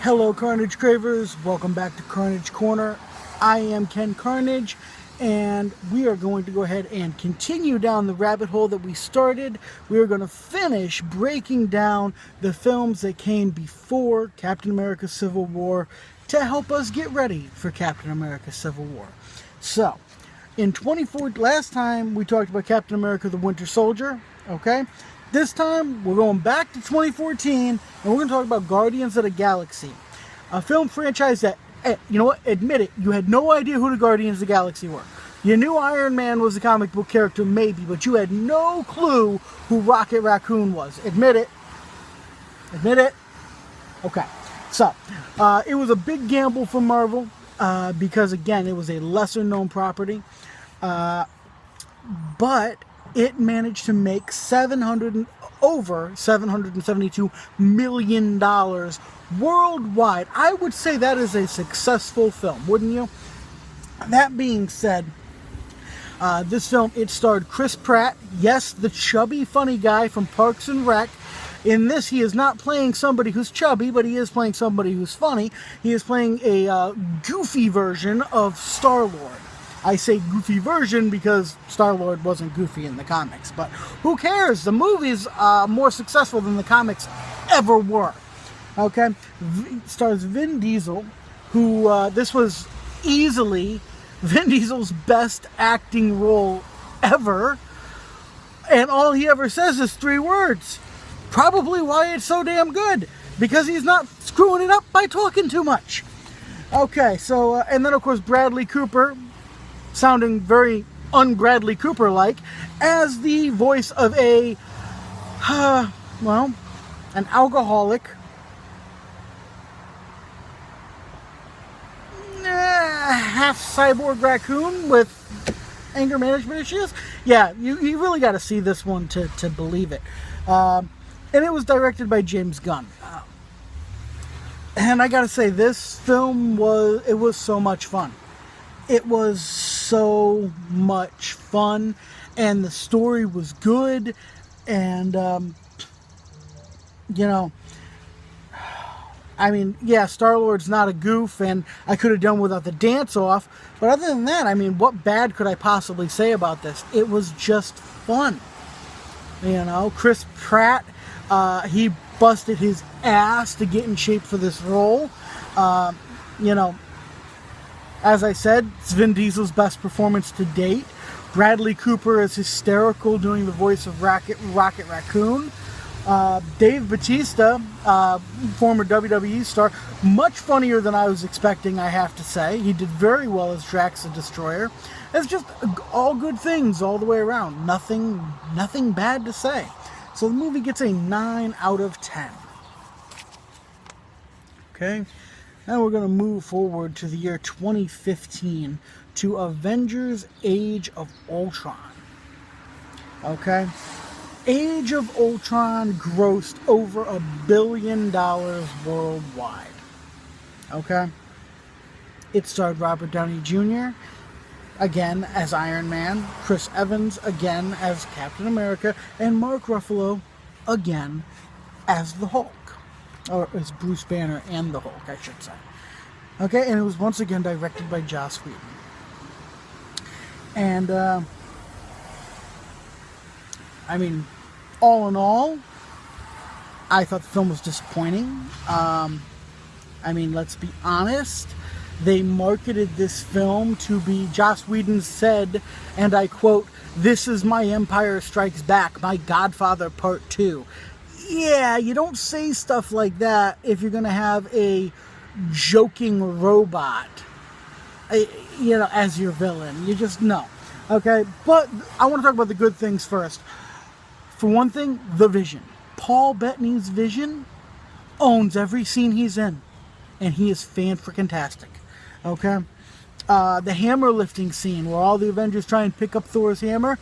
Hello Carnage Cravers, welcome back to Carnage Corner. I am Ken Carnage, and we are going to go ahead and continue down the rabbit hole that we started. We are going to finish breaking down the films that came before Captain America Civil War to help us get ready for Captain America Civil War. So, last time we talked about Captain America the Winter Soldier, okay? This time, we're going back to 2014, and we're going to talk about Guardians of the Galaxy. A film franchise that, you know what, admit it, you had no idea who the Guardians of the Galaxy were. You knew Iron Man was a comic book character, maybe, but you had no clue who Rocket Raccoon was. Admit it. Admit it. Okay. So, it was a big gamble for Marvel, because, again, it was a lesser-known property. But it managed to make over $772 million worldwide. I would say that is a successful film, wouldn't you? That being said, this film, it starred Chris Pratt, yes, the chubby funny guy from Parks and Rec. In this, he is not playing somebody who's chubby, but he is playing somebody who's funny. He is playing a goofy version of Star-Lord. I say goofy version because Star-Lord wasn't goofy in the comics. But who cares? The movie's more successful than the comics ever were. Okay? Stars Vin Diesel, who this was easily Vin Diesel's best acting role ever. And all he ever says is 3 words. Probably why it's so damn good. Because he's not screwing it up by talking too much. Okay, so, and then of course Bradley Cooper, sounding very un-Bradley Cooper-like, as the voice of an alcoholic, half cyborg raccoon with anger management issues. Yeah, you really got to see this one to believe it. And it was directed by James Gunn. And I got to say, this film was so much fun. It was so much fun, and the story was good, and, I mean, yeah, Star-Lord's not a goof, and I could have done without the dance-off, but other than that, I mean, what bad could I possibly say about this? It was just fun. You know, Chris Pratt, he busted his ass to get in shape for this role. As I said, it's Vin Diesel's best performance to date. Bradley Cooper is hysterical doing the voice of Rocket Raccoon. Dave Bautista, former WWE star, much funnier than I was expecting, I have to say. He did very well as Drax the Destroyer. It's just all good things all the way around. Nothing bad to say. So the movie gets a 9 out of 10. Okay? Now we're going to move forward to the year 2015 to Avengers Age of Ultron. Okay? Age of Ultron grossed over $1 billion worldwide. Okay? It starred Robert Downey Jr., again as Iron Man, Chris Evans again as Captain America, and Mark Ruffalo again as the Hulk. Or as Bruce Banner and the Hulk, I should say. Okay, and it was once again directed by Joss Whedon. And, I mean, all in all, I thought the film was disappointing. I mean, let's be honest. They marketed this film to be, Joss Whedon said, and I quote, "This is my Empire Strikes Back, my Godfather Part 2. Yeah, you don't say stuff like that if you're going to have a joking robot, as your villain. You just know. Okay, but I want to talk about the good things first. For one thing, the vision. Paul Bettany's vision owns every scene he's in, and he is fan-freaking-tastic. Okay? The hammer lifting scene where all the Avengers try and pick up Thor's hammer,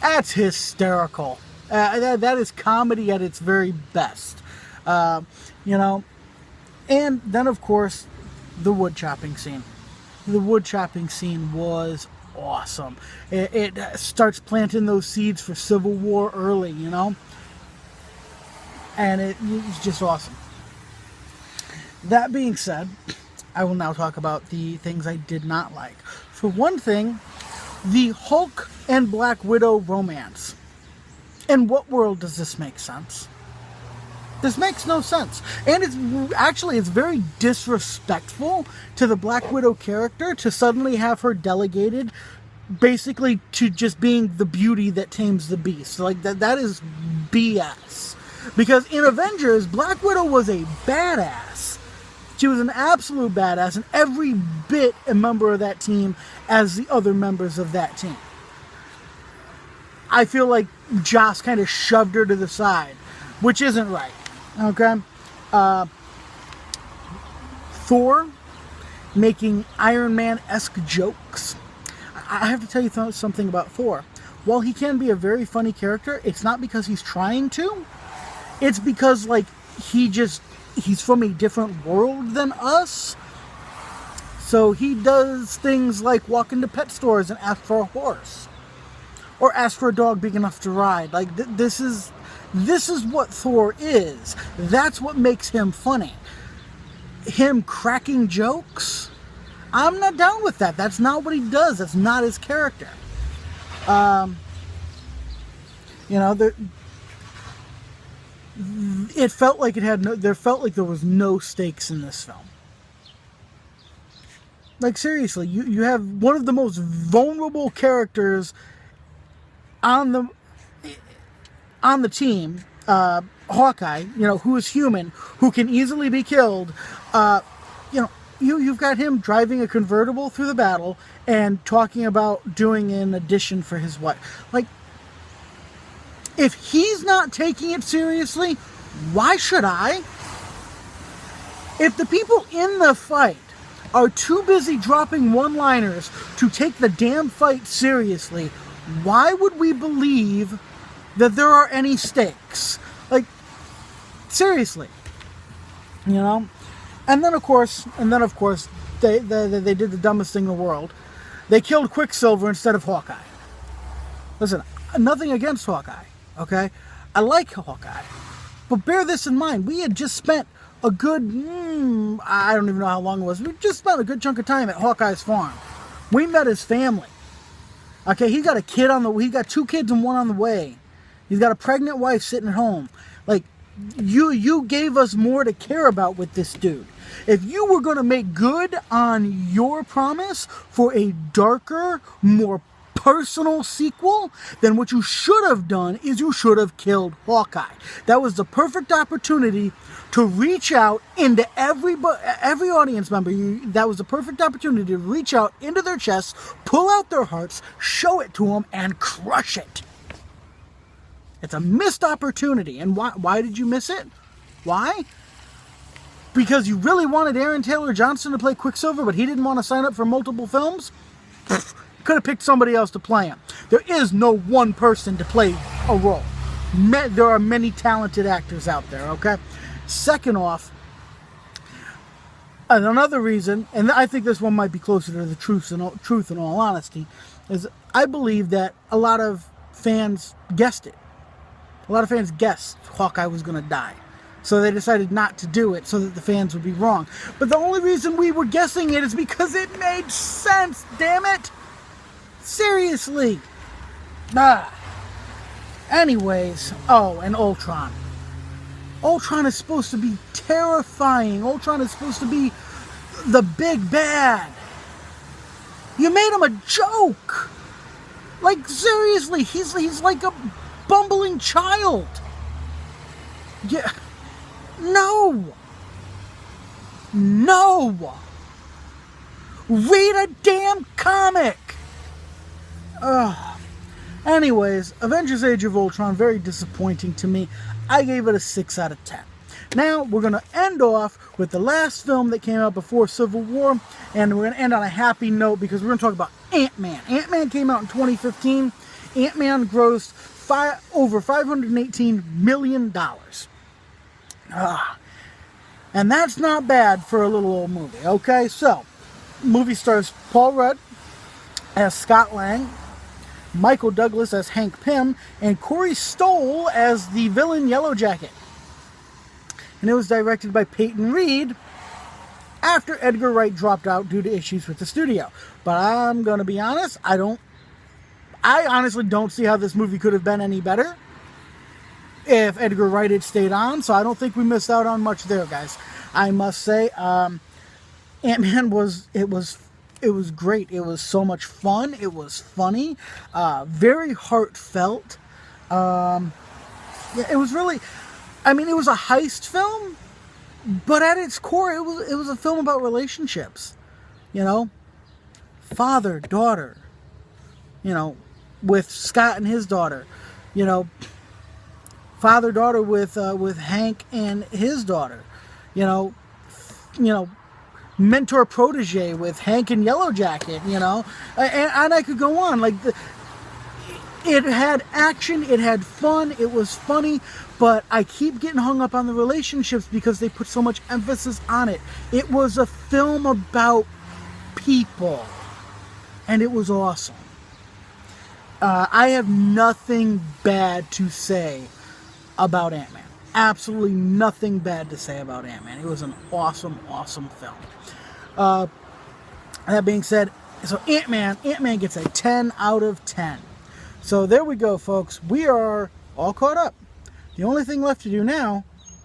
that's hysterical. That is comedy at its very best. And then, of course, the wood chopping scene. The wood chopping scene was awesome. It starts planting those seeds for Civil War early, and it's just awesome. That being said, I will now talk about the things I did not like. For one thing, the Hulk and Black Widow romance. In what world does this make sense? This makes no sense. And it's very disrespectful to the Black Widow character to suddenly have her delegated basically to just being the beauty that tames the beast. Like that is BS. Because in Avengers, Black Widow was a badass. She was an absolute badass and every bit a member of that team as the other members of that team. I feel like Joss kind of shoved her to the side, which isn't right. Okay? Thor making Iron Man-esque jokes. I have to tell you something about Thor. While he can be a very funny character, it's not because he's trying to. It's because, like, he's from a different world than us. So he does things like walk into pet stores and ask for a horse. Or ask for a dog big enough to ride. Like, this is what Thor is. That's what makes him funny. Him cracking jokes, I'm not down with that. That's not what he does. That's not his character. It felt like there felt like there was no stakes in this film. Like, seriously, you have one of the most vulnerable characters on the team, Hawkeye, who is human, who can easily be killed. You've got him driving a convertible through the battle and talking about doing an addition for his wife. Like, if he's not taking it seriously, why should I? If the people in the fight are too busy dropping one-liners to take the damn fight seriously, why would we believe that there are any stakes? Like, seriously. And then of course they did the dumbest thing in the world. They killed Quicksilver instead of Hawkeye. Listen, nothing against Hawkeye, okay? I like Hawkeye. But bear this in mind, we had just spent a good, I don't even know how long it was. We just spent a good chunk of time at Hawkeye's farm. We met his family. Okay, he's got two kids and one on the way. He's got a pregnant wife sitting at home. Like, you gave us more to care about with this dude. If you were going to make good on your promise for a darker, more personal sequel, then what you should have done is you should have killed Hawkeye. That was the perfect opportunity to reach out into every audience member. That was the perfect opportunity to reach out into their chests, pull out their hearts, show it to them, and crush it. It's a missed opportunity. And why did you miss it? Why? Because you really wanted Aaron Taylor Johnson to play Quicksilver, but he didn't want to sign up for multiple films? Could have picked somebody else to play him. There is no one person to play a role. There are many talented actors out there, okay? Second off, another reason, and I think this one might be closer to the truth in all honesty, is I believe that a lot of fans guessed it. A lot of fans guessed Hawkeye was going to die. So they decided not to do it so that the fans would be wrong. But the only reason we were guessing it is because it made sense, damn it! Seriously! Anyways, and Ultron. Ultron is supposed to be terrifying. Ultron is supposed to be the big bad. You made him a joke! Like, seriously, he's like a bumbling child. Yeah. No. Read a damn comic. Anyways, Avengers Age of Ultron, very disappointing to me. I gave it a 6 out of 10. Now, we're going to end off with the last film that came out before Civil War, and we're going to end on a happy note because we're going to talk about Ant-Man. Ant-Man came out in 2015. Ant-Man grossed over $518 million. And that's not bad for a little old movie, okay? So, movie stars Paul Rudd as Scott Lang, Michael Douglas as Hank Pym, and Corey Stoll as the villain Yellow Jacket. And it was directed by Peyton Reed, after Edgar Wright dropped out due to issues with the studio. But I'm going to be honest, I honestly don't see how this movie could have been any better if Edgar Wright had stayed on, so I don't think we missed out on much there, guys. I must say, Ant-Man was great. It was so much fun. It was funny, very heartfelt. Yeah, it was really, I mean, it was a heist film, but at its core, it was a film about relationships. You know, father, daughter. You know, with Scott and his daughter. You know, father, daughter with Hank and his daughter. You know, mentor protege with Hank and Yellow Jacket. You know, and I could go on. Like it had action, it had fun, it was funny, but I keep getting hung up on the relationships because they put so much emphasis on it. It was a film about people, and it was awesome. I have nothing bad to say about Ant-Man. Absolutely nothing bad to say about Ant-Man. It was an awesome, awesome film. That being said, so Ant-Man gets a 10 out of 10. So there we go, folks. We are all caught up. The only thing left to do now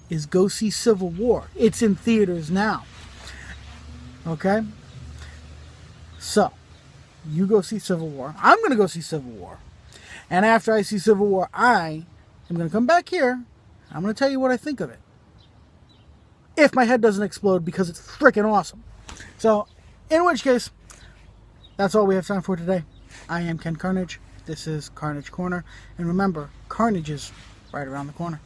is go see Civil War. It's in theaters now. Okay? So, you go see Civil War. I'm going to go see Civil War. And after I see Civil War, I am going to come back here. I'm going to tell you what I think of it. If my head doesn't explode, because it's freaking awesome. So, in which case, that's all we have time for today. I am Ken Carnage. This is Carnage Corner. And remember, Carnage is right around the corner.